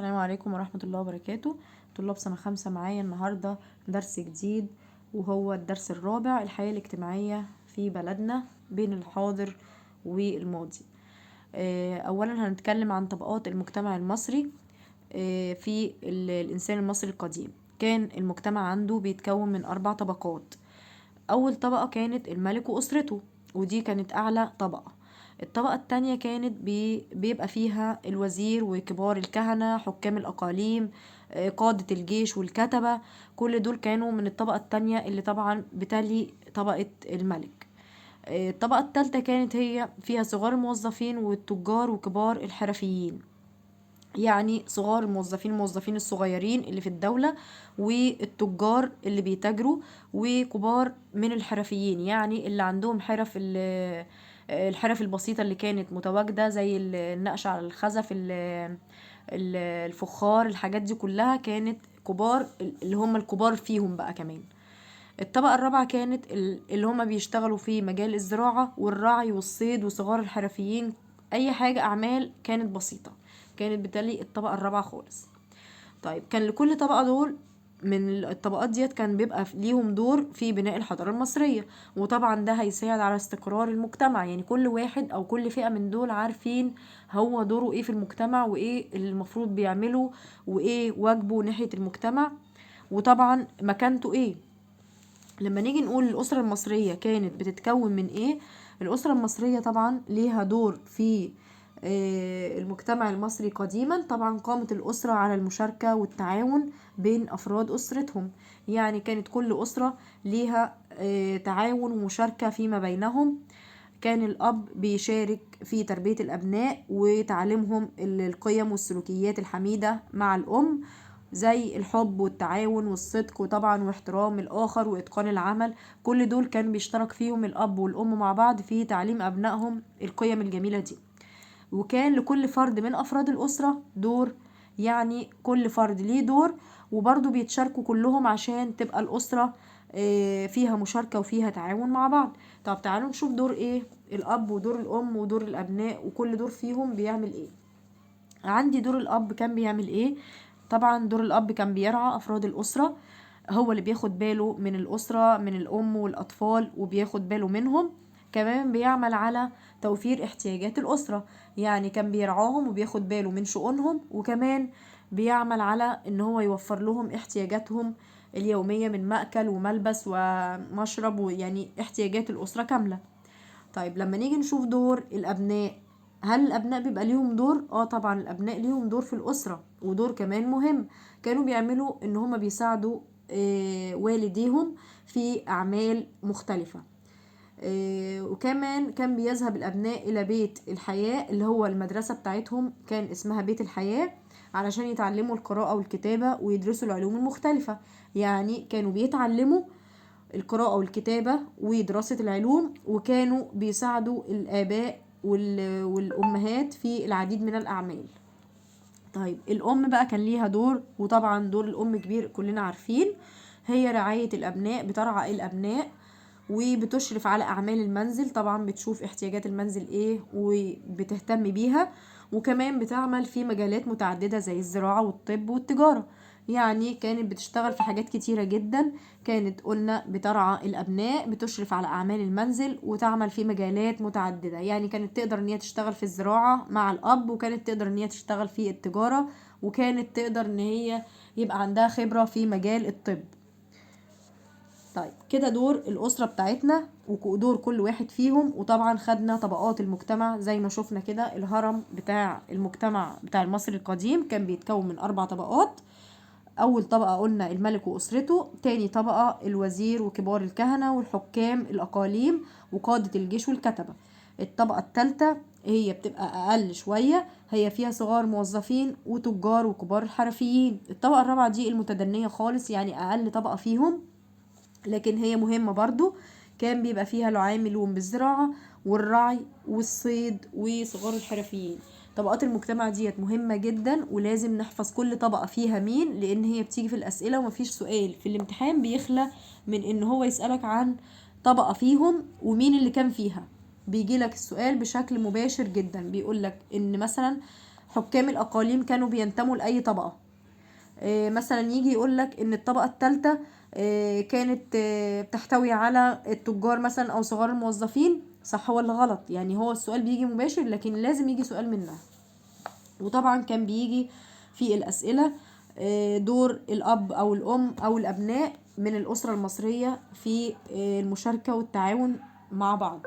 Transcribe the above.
السلام عليكم ورحمة الله وبركاته. طلاب سنة 5 معايا النهاردة درس جديد، وهو الدرس الرابع، الحياة الاجتماعية في بلدنا بين الحاضر والماضي. أولا هنتكلم عن طبقات المجتمع المصري. في الإنسان المصري القديم كان المجتمع عنده بيتكون من 4 طبقات. أول طبقة كانت الملك وأسرته، ودي كانت أعلى طبقة. الطبقة التانية كانت بيبقى فيها الوزير وكبار الكهنة، حكام الأقاليم، قادة الجيش والكتبة. كل دول كانوا من الطبقة التانية اللي طبعا بتلي طبقة الملك. الطبقة التالتة كانت هي فيها صغار الموظفين والتجار وكبار الحرفيين، يعني صغار الموظفين الصغيرين اللي في الدولة، والتجار اللي بيتاجروا، وكبار من الحرفيين يعني اللي عندهم الحرف البسيطة اللي كانت متواجدة، زي النقش على الخزف، الفخار، الحاجات دي كلها كانت كبار، اللي هم الكبار فيهم بقى كمان. الطبقة الرابعة كانت اللي هم بيشتغلوا في مجال الزراعة والرعي والصيد، وصغار الحرفيين أي حاجة أعمال كانت بسيطة، كانت بالتالي الطبقة الرابعة خالص. طيب كان لكل طبقة دول من الطبقات ديت كان بيبقى ليهم دور في بناء الحضارة المصرية، وطبعا ده هيساعد على استقرار المجتمع، يعني كل واحد أو كل فئة من دول عارفين هو دوره ايه في المجتمع، وايه اللي المفروض بيعمله، وايه واجبه ناحية المجتمع، وطبعا مكانته ايه. لما نيجي نقول الأسرة المصرية كانت بتتكون من ايه، الأسرة المصرية طبعا ليها دور في المجتمع المصري قديما. طبعا قامت الأسرة على المشاركة والتعاون بين أفراد أسرتهم، يعني كانت كل أسرة ليها تعاون ومشاركة فيما بينهم. كان الأب بيشارك في تربية الأبناء وتعليمهم القيم والسلوكيات الحميدة مع الأم، زي الحب والتعاون والصدق، وطبعا واحترام الآخر وإتقان العمل. كل دول كان بيشترك فيهم الأب والأم مع بعض في تعليم أبنائهم القيم الجميلة دي. وكان لكل فرد من أفراد الأسرة دور، يعني كل فرد ليه دور، وبرضو بيتشاركوا كلهم عشان تبقى الأسرة فيها مشاركة وفيها تعاون مع بعض. طب تعالوا نشوف دور ايه الأب ودور الأم ودور الأبناء، وكل دور فيهم بيعمل ايه. عندي دور الأب كان بيعمل ايه. طبعا دور الأب كان بيرعى أفراد الأسرة، هو اللي بياخد باله من الأسرة، من الأم والأطفال، وبياخد باله منهم. كمان بيعمل على توفير احتياجات الأسرة، يعني كان بيرعاهم وبياخد باله من شؤونهم، وكمان بيعمل على ان هو يوفر لهم احتياجاتهم اليومية من مأكل وملبس ومشرب، ويعني احتياجات الأسرة كاملة. طيب لما نيجي نشوف دور الأبناء، هل الأبناء بيبقى ليهم دور؟ طبعا الأبناء ليهم دور في الأسرة، ودور كمان مهم. كانوا بيعملوا ان هم بيساعدوا والديهم في أعمال مختلفة. وكمان كان بيذهب الأبناء إلى بيت الحياة، اللي هو المدرسة بتاعتهم كان اسمها بيت الحياة، علشان يتعلموا القراءة والكتابة ويدرسوا العلوم المختلفة. يعني كانوا بيتعلموا القراءة والكتابة ودراسة العلوم، وكانوا بيساعدوا الآباء والأمهات في العديد من الأعمال. طيب الأم بقى كان ليها دور، وطبعا دور الأم كبير كلنا عارفين، هي رعاية الأبناء، بترعى الأبناء وبتشرف على أعمال المنزل، طبعا بتشوف احتياجات المنزل ايه وبتهتم بيها، وكمان بتعمل في مجالات متعددة زي الزراعة والطب والتجارة. يعني كانت بتشتغل في حاجات كتيرة جدا. كانت قلنا بترعى الأبناء، بتشرف على أعمال المنزل، وتعمل في مجالات متعددة. يعني كانت تقدر ان هي تشتغل في الزراعة مع الأب، وكانت تقدر ان هي تشتغل في التجارة، وكانت تقدر ان هي يبقى عندها خبرة في مجال الطب. طيب كده دور الأسرة بتاعتنا ودور كل واحد فيهم. وطبعا خدنا طبقات المجتمع زي ما شفنا كده، الهرم بتاع المجتمع بتاع المصري القديم كان بيتكون من 4 طبقات. أول طبقة قلنا الملك وأسرته، تاني طبقة الوزير وكبار الكهنة والحكام الأقاليم وقادة الجيش والكتبة. الطبقة الثالثة هي بتبقى أقل شوية، هي فيها صغار موظفين وتجار وكبار الحرفيين. الطبقة الرابعة دي المتدنية خالص، يعني أقل طبقة فيهم، لكن هي مهمة برضو. كان بيبقى فيها العاملون بالزراعة والرعي والصيد وصغار الحرفيين. طبقات المجتمع ديت مهمة جدا، ولازم نحفظ كل طبقة فيها مين، لان هي بتيجي في الاسئلة، ومفيش سؤال في الامتحان بيخلى من ان هو يسألك عن طبقة فيهم ومين اللي كان فيها. بيجي لك السؤال بشكل مباشر جدا، بيقول لك ان مثلا حكام الأقاليم كانوا بينتموا لأي طبقة. مثلا يجي يقولك ان الطبقة الثالثة كانت بتحتوي على التجار مثلا او صغار الموظفين، صح ولا غلط؟ يعني هو السؤال بيجي مباشر، لكن لازم يجي سؤال منها. وطبعا كان بيجي في الأسئلة دور الأب أو الأم أو الأبناء من الأسرة المصرية في المشاركة والتعاون مع بعض.